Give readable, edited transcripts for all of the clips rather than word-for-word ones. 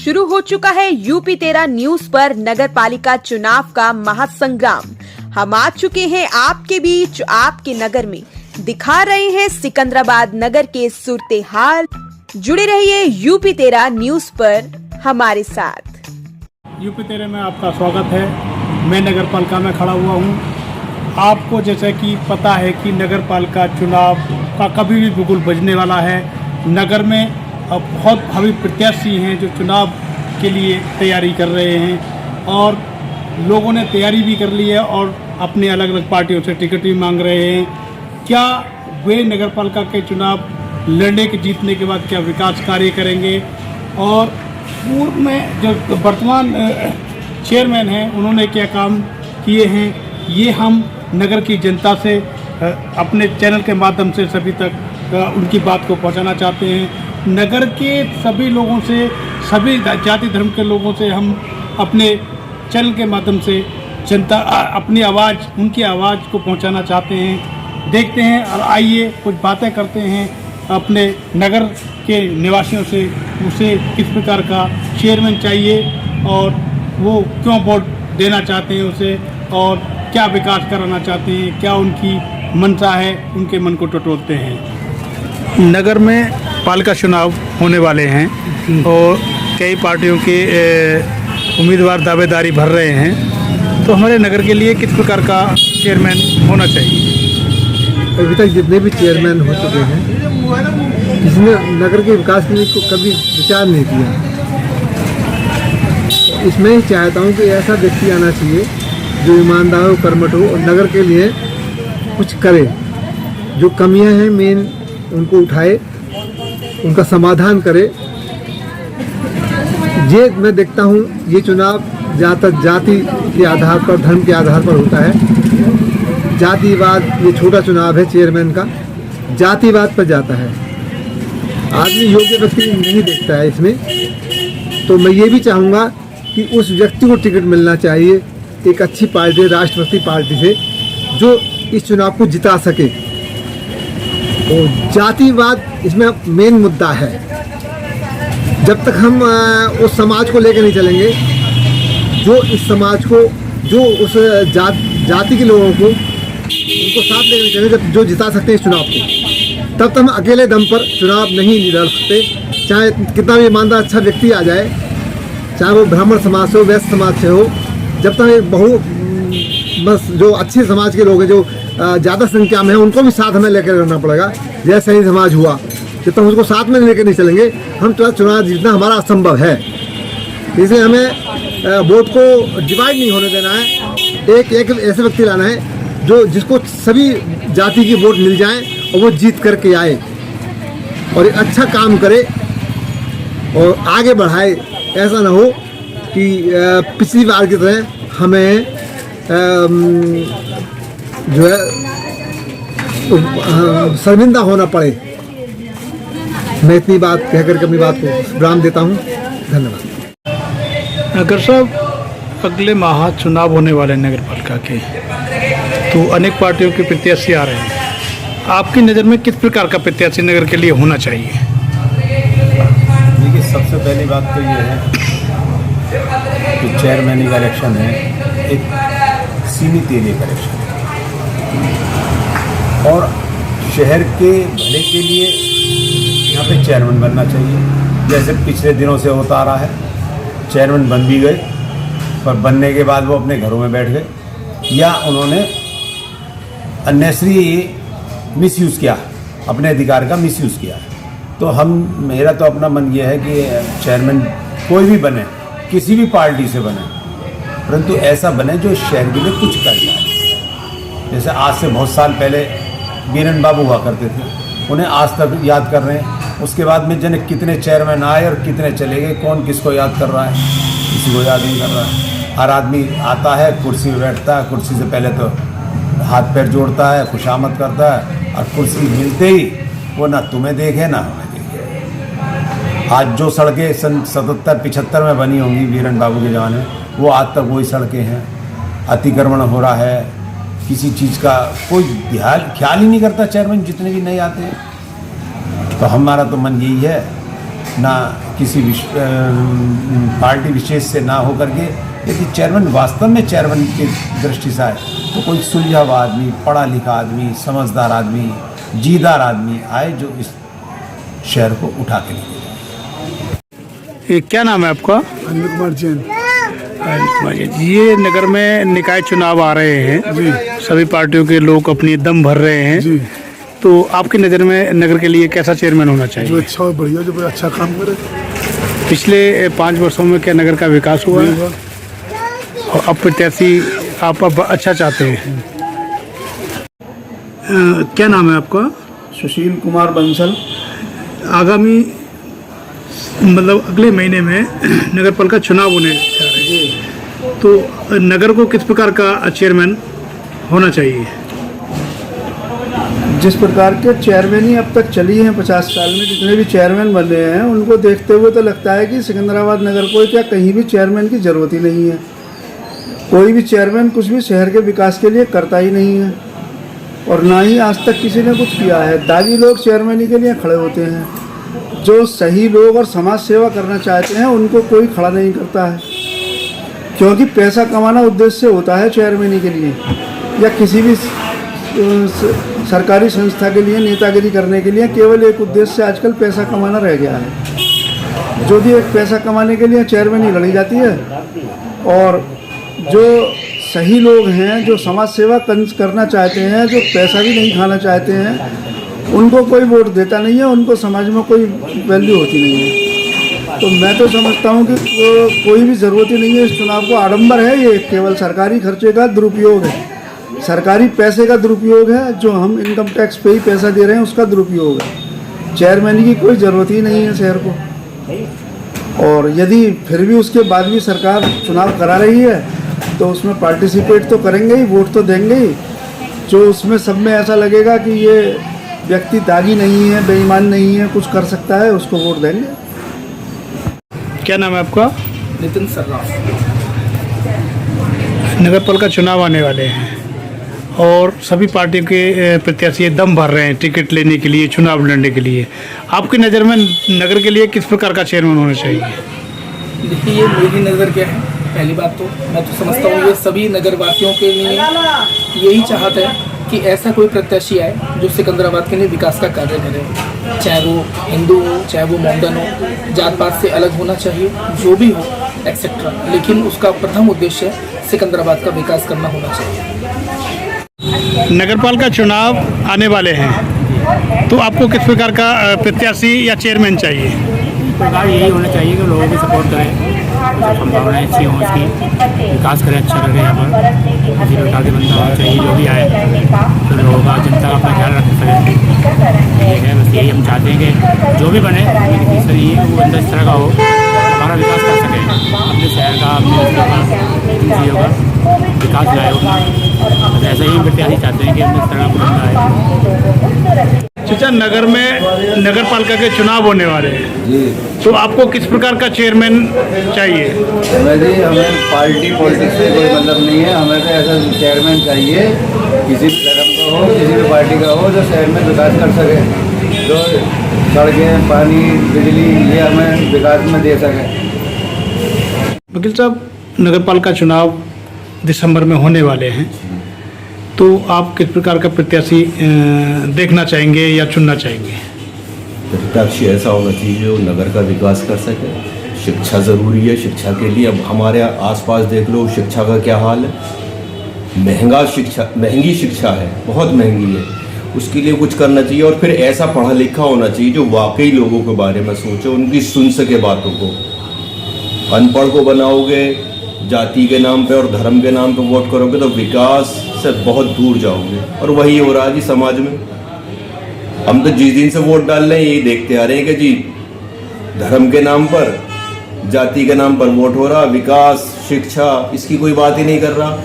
शुरू हो चुका है यूपी 13 न्यूज पर नगर पालिका चुनाव का महासंग्राम। हम आ चुके हैं आपके बीच, आपके नगर में, दिखा रहे हैं सिकंदराबाद नगर के सूरते हाल। जुड़े रहिए यूपी 13 न्यूज पर हमारे साथ। यूपी 13 में आपका स्वागत है। मैं नगर पालिका में खड़ा हुआ हूँ। आपको जैसे कि पता है कि नगर पालिका चुनाव का कभी भी बिगुल बजने वाला है। नगर में बहुत भावी प्रत्याशी हैं जो चुनाव के लिए तैयारी कर रहे हैं और लोगों ने तैयारी भी कर ली है और अपने अलग अलग पार्टियों से टिकट भी मांग रहे हैं। क्या वे नगर पालिका के चुनाव लड़ने के जीतने के बाद क्या विकास कार्य करेंगे और पूर्व में जो वर्तमान चेयरमैन हैं उन्होंने क्या काम किए हैं, ये हम नगर की जनता से अपने चैनल के माध्यम से सभी तक उनकी बात को पहुंचाना चाहते हैं। नगर के सभी लोगों से, सभी जाति धर्म के लोगों से हम अपने चैनल के माध्यम से जनता अपनी आवाज़, उनकी आवाज़ को पहुंचाना चाहते हैं। देखते हैं और आइए कुछ बातें करते हैं अपने नगर के निवासियों से। उसे किस प्रकार का चेयरमैन चाहिए और वो क्यों वोट देना चाहते हैं उसे, और क्या विकास कराना चाहते हैं, क्या उनकी मंशा है, उनके मन को टटोलते हैं। नगर में पालिका चुनाव होने वाले हैं और कई पार्टियों के उम्मीदवार दावेदारी भर रहे हैं, तो हमारे नगर के लिए किस प्रकार का चेयरमैन होना चाहिए? अभी तक जितने भी चेयरमैन हो चुके हैं, किसी ने नगर के विकास के लिए कभी विचार नहीं किया। इसमें ही चाहता हूँ कि ऐसा व्यक्ति आना चाहिए जो ईमानदार हो, कर्मठ हो और नगर के लिए कुछ करे। जो कमियां हैं मेन उनको उठाए, उनका समाधान करे। ये मैं देखता हूँ ये चुनाव ज़्यादातर जाति के आधार पर, धर्म के आधार पर होता है। जातिवाद, ये छोटा चुनाव है चेयरमैन का, जातिवाद पर जाता है। आदमी योग्य व्यक्ति नहीं देखता है इसमें। तो मैं ये भी चाहूँगा कि उस व्यक्ति को टिकट मिलना चाहिए एक अच्छी पार्टी, राष्ट्रवादी पार्टी से, जो इस चुनाव को जिता सके। और जातिवाद इसमें मेन मुद्दा है। जब तक हम उस समाज को लेकर नहीं चलेंगे, जो इस समाज को, जो उस जाति के लोगों को, उनको साथ लेकर नहीं चलेंगे, जो जिता सकते हैं इस चुनाव को, तब तक हम अकेले दम पर चुनाव नहीं लड़ सकते। चाहे कितना भी ईमानदार अच्छा व्यक्ति आ जाए, चाहे वो ब्राह्मण समाज से हो, वैश्य समाज से हो, जब तक बस जो अच्छे समाज के लोग हैं, जो ज़्यादा संख्या में है, उनको भी साथ हमें लेकर रहना पड़ेगा। जैसे सही समाज हुआ, जब तक उसको साथ में लेकर नहीं चलेंगे, हम चुनाव जीतना हमारा असंभव है। इसलिए हमें वोट को डिवाइड नहीं होने देना है। एक ऐसे व्यक्ति लाना है जो जिसको सभी जाति की वोट मिल जाए और वो जीत करके आए और एक अच्छा काम करे और आगे बढ़ाए। ऐसा ना हो कि पिछली बार की तरह हमें जो है शर्मिंदा होना पड़े। मैं इतनी बात कहकर के अपनी बात को विराम देता हूँ। धन्यवाद। नगर साहब, अगले माह चुनाव होने वाले नगर पालिका के, तो अनेक पार्टियों के प्रत्याशी आ रहे हैं। आपकी नज़र में किस प्रकार का प्रत्याशी नगर के लिए होना चाहिए? देखिए, सबसे पहली बात तो ये है कि चेयरमैन का इलेक्शन है, एक सीमित एरिया का इलेक्शन है और शहर के भले के लिए यहाँ पे चेयरमैन बनना चाहिए। जैसे पिछले दिनों से होता आ रहा है, चेयरमैन बन भी गए, पर बनने के बाद वो अपने घरों में बैठ गए या उन्होंने अननेसरी मिसयूज़ किया, अपने अधिकार का मिसयूज़ किया। तो मेरा तो अपना मन ये है कि चेयरमैन कोई भी बने, किसी भी पार्टी से बने, परंतु ऐसा बने जो शहर के लिए कुछ कर जाए। जैसे आज से बहुत साल पहले बीरन बाबू हुआ करते थे, उन्हें आज तक याद कर रहे हैं। उसके बाद में जन कितने चेयरमैन आए और कितने चले गए, कौन किसको याद कर रहा है? किसी को याद नहीं कर रहा है। हर आदमी आता है, कुर्सी में बैठता है, कुर्सी से पहले तो हाथ पैर जोड़ता है, खुशामद करता है, और कुर्सी मिलते ही वो ना तुम्हें देखे ना हमें देखे। आज जो सड़कें सन 77-75 में बनी होंगी बीरन बाबू के ज़माने में, वो आज तक वही सड़कें हैं। अतिक्रमण हो रहा है, किसी चीज़ का कोई ख्याल ही नहीं करता चेयरमैन, जितने भी नए आते हैं। तो हमारा तो मन यही है ना किसी पार्टी विशेष से ना हो करके, यदि चेयरमैन वास्तव में चेयरमैन की दृष्टि से आए तो कोई सुलझा हुआ आदमी, पढ़ा लिखा आदमी, समझदार आदमी, जीदार आदमी आए जो इस शहर को उठा के ले। ये क्या नाम है आपका? अनिल कुमार जैन। ये नगर में निकाय चुनाव आ रहे हैं जी, सभी पार्टियों के लोग अपनी दम भर रहे हैं जी। तो आपकी नज़र में नगर के लिए कैसा चेयरमैन होना चाहिए? जो अच्छा और बढ़िया, जो अच्छा काम करे। पिछले 5 वर्षों में क्या नगर का विकास हुआ है? और अब प्रत्याशी आप अब अच्छा चाहते हैं। क्या नाम है आपका? सुशील कुमार बंसल। आगामी मतलब अगले महीने में नगर पालिका चुनाव होने जा रहे हैं, तो नगर को किस प्रकार का चेयरमैन होना चाहिए? जिस प्रकार के चेयरमैन ही अब तक चली हैं 50 साल में, जितने भी चेयरमैन बने हैं उनको देखते हुए तो लगता है कि सिकंदराबाद नगर को क्या कहीं भी चेयरमैन की ज़रूरत ही नहीं है। कोई भी चेयरमैन कुछ भी शहर के विकास के लिए करता ही नहीं है, और ना ही आज तक किसी ने कुछ किया है। दागी लोग चेयरमैनी के लिए खड़े होते हैं, जो सही लोग और समाज सेवा करना चाहते हैं उनको कोई खड़ा नहीं करता है, क्योंकि पैसा कमाना उद्देश्य होता है चेयरमैनी के लिए, या किसी भी सरकारी संस्था के लिए नेतागिरी करने के लिए केवल एक उद्देश्य आजकल पैसा कमाना रह गया है। जो भी एक पैसा कमाने के लिए चेयरमैनी लड़ी जाती है, और जो सही लोग हैं, जो समाज सेवा करना चाहते हैं, जो पैसा भी नहीं खाना चाहते हैं, उनको कोई वोट देता नहीं है, उनको समाज में कोई वैल्यू होती नहीं है। तो मैं तो समझता हूँ कि कोई भी ज़रूरत ही नहीं है इस चुनाव को। आडंबर है ये, केवल सरकारी खर्चे का दुरुपयोग है, सरकारी पैसे का दुरुपयोग है, जो हम इनकम टैक्स पे ही पैसा दे रहे हैं उसका दुरुपयोग है। चेयरमैन की कोई ज़रूरत ही नहीं है शहर को। और यदि फिर भी उसके बाद भी सरकार चुनाव करा रही है तो उसमें पार्टिसिपेट तो करेंगे ही, वोट तो देंगे ही। जो उसमें सब में ऐसा लगेगा कि ये व्यक्ति दागी नहीं है, बेईमान नहीं है, कुछ कर सकता है, उसको वोट देंगे। क्या नाम है आपका? नितिन सर्राफ। नगर पालिका चुनाव आने वाले हैं और सभी पार्टियों के प्रत्याशी दम भर रहे हैं टिकट लेने के लिए, चुनाव लड़ने के लिए। आपकी नज़र में नगर के लिए किस प्रकार का चेयरमैन होना चाहिए? देखिए, ये मेरी नज़र क्या है, पहली बात तो मैं तो समझता हूँ ये सभी नगरवासियों के लिए यही चाहत है कि ऐसा कोई प्रत्याशी आए जो सिकंदराबाद के लिए विकास का कार्य करे, चाहे वो हिंदू हो, चाहे वो मॉडर्न हो, जात पात से अलग होना चाहिए, जो भी हो एक्सेट्रा, लेकिन उसका प्रथम उद्देश्य सिकंदराबाद का विकास करना होना चाहिए। नगरपालिका चुनाव आने वाले हैं, तो आपको किस प्रकार का प्रत्याशी या चेयरमैन चाहिए? प्रकार यही होना चाहिए कि लोगों की सपोर्ट करें, संभावनाएं अच्छी हों, उसकी विकास करें, अच्छा करें। यहाँ पर किसी प्रकार के बंदा होना चाहिए जो भी आए तो लोगों का, जनता का अपना ख्याल रख सके। ये है बस, यही हम चाहते हैं कि जो भी बने वो बंदा इस तरह का हो, हमारा विकास कर सके, अपने शहर का, अपने चीज़ों का विकास लाए हो। तो ऐसा ही प्रत्याशी चाहते हैं कि हम इस तरह का बंदा आए। चाचा, नगर में नगर पालिका के चुनाव होने वाले हैं जी, तो आपको किस प्रकार का चेयरमैन चाहिए? जी हमें पार्टी पॉलिटिक्स से कोई मतलब नहीं है। हमें तो ऐसा चेयरमैन चाहिए, किसी भी धर्म का हो, किसी भी पार्टी का हो, जो शहर में विकास कर सके, जो सड़कें, पानी, बिजली ये हमें विकास में दे सके। वकील साहब, नगर पालिका चुनाव दिसंबर में होने वाले हैं, तो आप किस प्रकार का प्रत्याशी देखना चाहेंगे या चुनना चाहेंगे? प्रत्याशी ऐसा होना चाहिए जो नगर का विकास कर सके। शिक्षा ज़रूरी है, शिक्षा के लिए अब हमारे आसपास देख लो शिक्षा का क्या हाल है। महंगी शिक्षा है, बहुत महंगी है, उसके लिए कुछ करना चाहिए। और फिर ऐसा पढ़ा लिखा होना चाहिए जो वाकई लोगों के बारे में सोचे, उनकी सुन सके बातों को। अनपढ़ को बनाओगे, जाति के नाम पे और धर्म के नाम पे वोट करोगे तो विकास से बहुत दूर जाओगे। और वही हो रहा है जी समाज में। हम तो जिस दिन से वोट डाल रहे हैं यही देखते आ रहे हैं कि जी धर्म के नाम पर, जाति के नाम पर वोट हो रहा, विकास, शिक्षा, इसकी कोई बात ही नहीं कर रहा।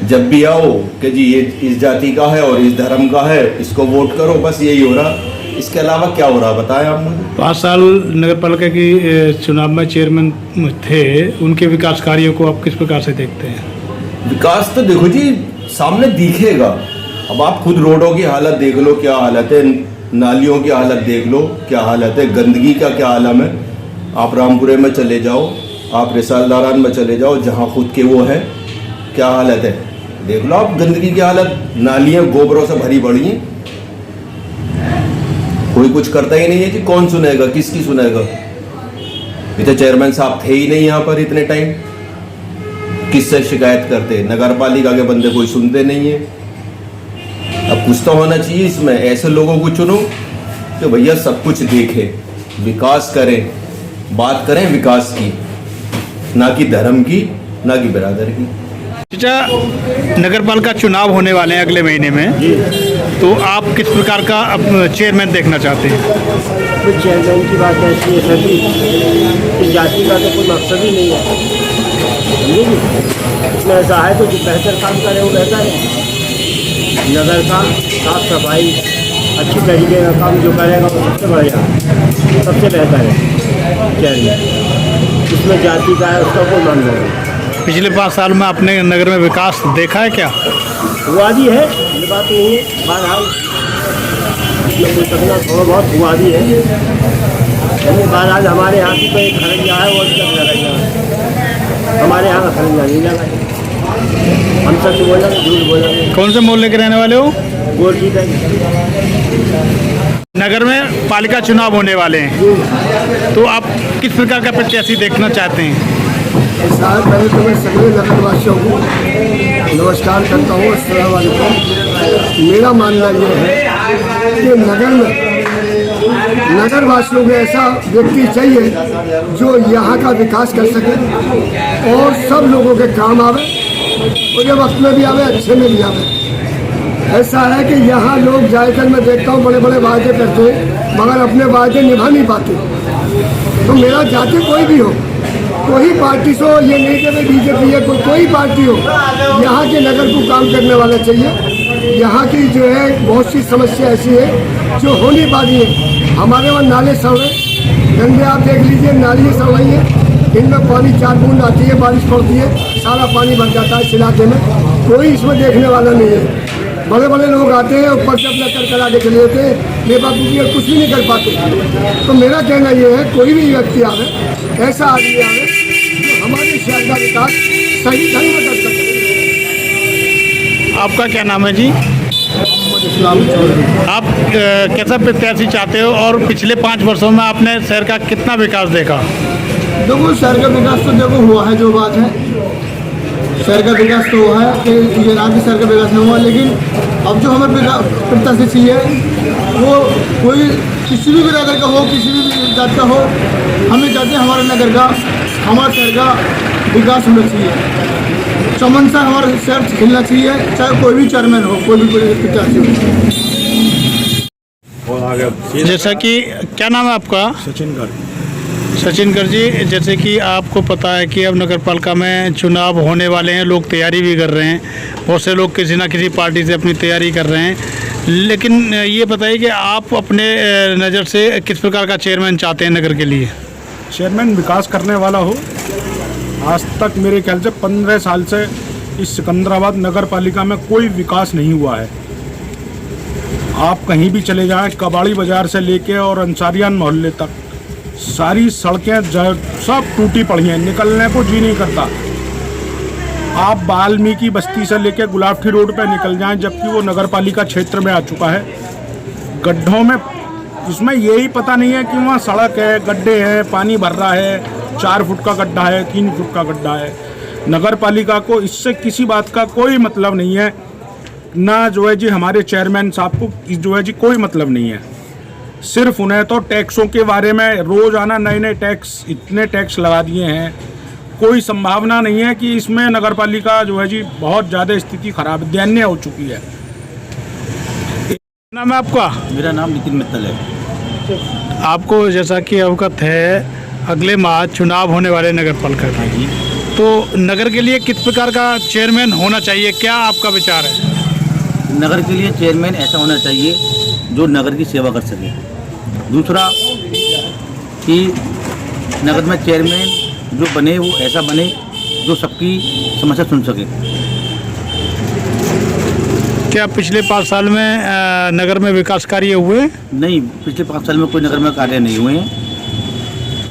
जब भी आओ कि जी ये इस जाति का है और इस धर्म का है, इसको वोट करो, बस यही हो रहा। इसके अलावा क्या हो रहा बताएं आप मुझे। 5 साल नगर पालिका की चुनाव में चेयरमैन थे, उनके विकास कार्यों को आप किस प्रकार से देखते हैं? विकास तो देखो जी सामने दिखेगा। अब आप खुद रोडों की हालत देख लो, क्या हालत है। नालियों की हालत देख लो क्या हालत है, गंदगी का क्या आलम है। आप रामपुरे में चले जाओ, आप रिसालदारान में चले जाओ, जहाँ खुद के वो है, क्या हालत है देख लो आप। गंदगी की हालत, नालियाँ गोबरों से भरी पड़ी हैं, कोई कुछ करता ही नहीं है जी। कौन सुनेगा, किसकी सुनेगा? इतने चेयरमैन साहब थे ही नहीं यहाँ पर इतने टाइम, किससे शिकायत करते? नगर पालिका के बंदे कोई सुनते नहीं है। अब कुछ तो होना चाहिए इसमें। ऐसे लोगों को चुनो कि भैया सब कुछ देखें, विकास करें, बात करें विकास की, ना कि धर्म की, ना कि बिरादर की। चाचा, नगर पालिका चुनाव होने वाले हैं अगले महीने में, तो आप किस प्रकार का चेयरमैन देखना चाहते हैं? कुछ चेयरमैन की बात ऐसी है सर, इस जाति का तो कोई मकसद ही नहीं है, समझिए। इसमें ऐसा है तो जो बेहतर काम करे वो बेहतर है। नगर का साफ सफाई अच्छी तरीके का काम जो करेगा वो सबसे बढ़िया, सबसे बेहतर है चेयरमैन। इसमें जाति का है उसका कोई मान नहीं। पिछले 5 साल में आपने नगर में विकास देखा है क्या? हुआ भी है, ये बात नहीं है, बहरहाल इसमें कोई करना थोड़ा बहुत हुआ भी है। बहरहाल हमारे यहाँ की कोई खरंजा है वो खरंजा, हमारे यहाँ का खरंजा नहीं लगा। हम सच बोलेंगे झूठ बोलेंगे। कौन से मोहल्ले के रहने वाले हो? गोरकी का। नगर में पालिका चुनाव होने वाले हैं, तो आप किस प्रकार का प्रत्याशी देखना चाहते हैं? साल पहले तो मैं सभी नगरवासियों को नमस्कार करता हूँ। अस्सलाम वालेकुम। मेरा मानना ये है कि नगर में नगरवासियों को ऐसा व्यक्ति चाहिए जो यहाँ का विकास कर सके और सब लोगों के काम आवे, और जब वक्त में भी आवे अच्छे में भी आवे। ऐसा है कि यहाँ लोग जाकर मैं देखता हूँ बड़े बड़े वादे करते हैं मगर अपने वादे निभा नहीं पाते। तो मेरा जाति कोई भी हो, कोई पार्टी से हो, ये नहीं कि बीजेपी है, कोई पार्टी हो, यहाँ के नगर को काम करने वाला चाहिए। यहाँ की जो है बहुत सी समस्या ऐसी है जो हो नहीं पा रही है। हमारे वहाँ नाले सड़ रहे गंदे, आप देख लीजिए नालियाँ सड़ रही हैं, इनमें पानी 4 बूंद आती है, बारिश पड़ती है, सारा पानी भर जाता है इस इलाके में। कोई इसमें देखने वाला नहीं है। बड़े बड़े लोग आते हैं ऊपर से अपना कर करा के चले जाते हैं, बेबाकूफी कुछ भी नहीं कर पाते। तो मेरा कहना ये है कोई भी व्यक्ति आवे, ऐसा आदमी आवे जो हमारे शहर का विकास सही ढंग में कर सके। आपका क्या नाम है जी? आप कैसा प्रत्याशी चाहते हो और पिछले 5 वर्षों में आपने शहर का कितना विकास देखा? देखो शहर का विकास तो देखो हुआ है, जो बात है शहर का विकास तो हुआ है कि ये रात भी शहर का विकास नहीं हुआ, लेकिन अब जो हमें प्रत्याशी चाहिए वो कोई किसी भी बिरादर का हो, किसी भी जात का हो, हमें चाहते हैं हमारे नगर का, हमारे शहर का विकास होना चाहिए। चमन सा हमारा शहर खिलना चाहिए, चाहे कोई भी चेयरमैन हो, कोई भी प्रत्याशी हो। जैसा कि क्या नाम है आपका? सचिन कर जी, जैसे कि आपको पता है कि अब नगर पालिका में चुनाव होने वाले हैं, लोग तैयारी भी कर रहे हैं, बहुत से लोग किसी ना किसी पार्टी से अपनी तैयारी कर रहे हैं, लेकिन ये बताइए कि आप अपने नज़र से किस प्रकार का चेयरमैन चाहते हैं नगर के लिए? चेयरमैन विकास करने वाला हो। आज तक मेरे ख्याल से 15 साल से इस सिकंदराबाद नगर पालिका में कोई विकास नहीं हुआ है। आप कहीं भी चले जाएं, कबाड़ी बाज़ार से लेके और अंसारियान मोहल्ले तक सारी सड़कें सब टूटी पड़ी हैं, निकलने को जी नहीं करता। आप वाल्मीकि बस्ती से लेके गुलाबटी रोड पे निकल जाएं, जबकि वो नगर पालिका क्षेत्र में आ चुका है। गड्ढों में इसमें यही पता नहीं है कि वहाँ सड़क है, गड्ढे हैं, पानी भर रहा है, 4 फुट का गड्ढा है, 3 फुट का गड्ढा है। नगर पालिका को इससे किसी बात का कोई मतलब नहीं है, ना जो है जी हमारे चेयरमैन साहब को जो है जी कोई मतलब नहीं है। सिर्फ उन्हें तो टैक्सों के बारे में रोज आना, नए टैक्स, इतने टैक्स लगा दिए हैं, कोई संभावना नहीं है कि इसमें नगर पालिका जो है जी बहुत ज़्यादा स्थिति खराब दयनीय हो चुकी है। नाम है आपका? मेरा नाम नितिन मित्तल है। आपको जैसा कि अवगत है अगले माह चुनाव होने वाले नगर पालिका का जी, तो नगर के लिए किस प्रकार का चेयरमैन होना चाहिए, क्या आपका विचार है? नगर के लिए चेयरमैन ऐसा होना चाहिए जो नगर की सेवा कर सके। दूसरा कि नगर में चेयरमैन जो बने वो ऐसा बने जो सबकी समस्या सुन सके। क्या पिछले 5 साल में नगर में विकास कार्य हुए? नहीं, पिछले 5 साल में कोई नगर में कार्य नहीं हुए हैं।